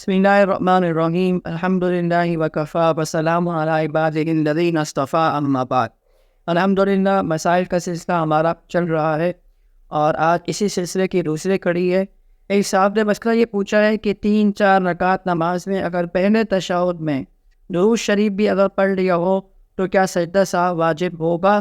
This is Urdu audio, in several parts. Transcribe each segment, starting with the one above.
بسم اللہ الرحمن الرحیم الحمدللہ وکفا وسلام علی عبادہ الذین اصطفیٰ اما بعد۔ الحمدللہ مسائل کا سلسلہ ہمارا چل رہا ہے اور آج اسی سلسلے کی دوسری کڑی ہے۔ ایک صاحب نے مسئلہ یہ پوچھا ہے کہ 3-4 رکعت نماز میں اگر پہلے تشہد میں درود شریف بھی اگر پڑھ لیا ہو تو کیا سجدہ سہو واجب ہوگا؟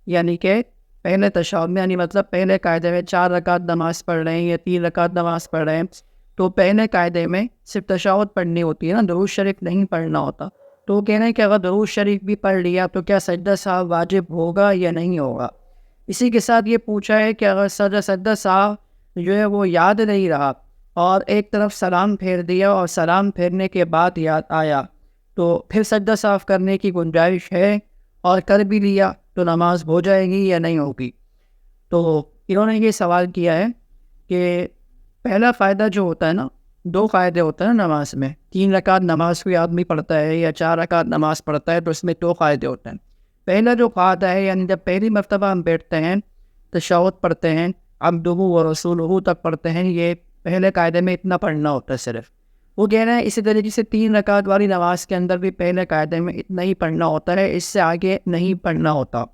یعنی کہ پہلے تشہد میں، یعنی مطلب پہلے قاعدے میں 4 رکعت نماز پڑھ رہے ہیں یا 3 رکعت نماز پڑھ رہے ہیں، تو پہلے قاعدے میں صرف تشہد پڑھنی ہوتی ہے نا، درود شریف نہیں پڑھنا ہوتا۔ تو وہ کہہ رہے ہیں کہ اگر درود شریف بھی پڑھ لیا تو کیا سجدہ سہو واجب ہوگا یا نہیں ہوگا؟ اسی کے ساتھ یہ پوچھا ہے کہ اگر سجدہ سہو جو ہے وہ یاد نہیں رہا اور ایک طرف سلام پھیر دیا اور سلام پھیرنے کے بعد یاد آیا تو پھر سجدہ سہو کرنے کی گنجائش ہے، اور کر بھی لیا تو نماز ہو جائے گی یا نہیں ہوگی؟ تو انہوں نے یہ سوال کیا ہے کہ پہلا فائدہ جو ہوتا ہے نا، 2 فائدے ہوتے ہیں نماز میں۔ 3 رکعت نماز کوئی آدمی پڑھتا ہے یا 4 رکعت نماز پڑھتا ہے تو اس میں 2 فائدے ہوتے ہیں۔ پہلا جو فائدہ ہے، یعنی جب پہلی مرتبہ ہم بیٹھتے ہیں تشہد پڑھتے ہیں، عبدہ و رسولہ تک پڑھتے ہیں، یہ پہلے قاعدے میں اتنا پڑھنا ہوتا ہے صرف۔ وہ کہہ رہے ہیں اسی طریقے سے 3 رکعت والی نماز کے اندر بھی پہلے قاعدے میں اتنا ہی پڑھنا ہوتا ہے، اس سے آگے نہیں پڑھنا ہوتا۔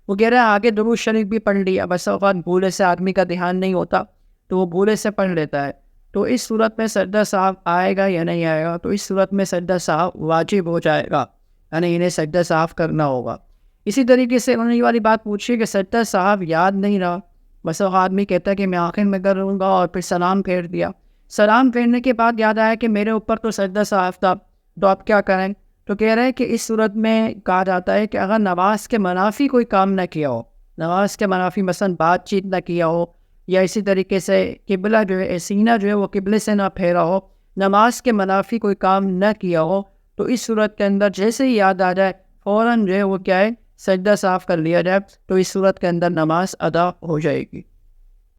وہ کہہ رہے ہیں آگے درود شریف بھی پڑھ لیا، بس اوقات بھولے سے آدمی کا دھیان نہیں ہوتا تو وہ بھولے سے پڑھ لیتا ہے، تو اس صورت میں سجدہ سہو آئے گا یا نہیں آئے گا؟ تو اس صورت میں سجدہ سہو واجب ہو جائے گا، یعنی انہیں سجدہ سہو کرنا ہوگا۔ اسی طریقے سے انہوں نے یہ والی بات پوچھی کہ سجدہ سہو یاد نہیں رہا، بس وہ آدمی کہتا ہے کہ میں آخر میں کروں گا اور پھر سلام پھیر دیا، سلام پھیرنے کے بعد یاد آیا کہ میرے اوپر تو سجدہ سہو تھا، تو آپ کیا کریں؟ تو کہہ رہے ہیں کہ اس صورت میں کہا جاتا ہے کہ اگر نماز کے منافی کوئی کام نہ کیا ہو، نماز کے منافی مثلا بات چیت نہ کیا ہو، یا اسی طریقے سے قبلہ جو ہے سینہ جو ہے وہ قبلے سے نہ پھیرا ہو، نماز کے منافی کوئی کام نہ کیا ہو، تو اس صورت کے اندر جیسے ہی یاد آ جائے فوراً جو ہے وہ کیا ہے، سجدہ سہو کر لیا جائے، تو اس صورت کے اندر نماز ادا ہو جائے گی۔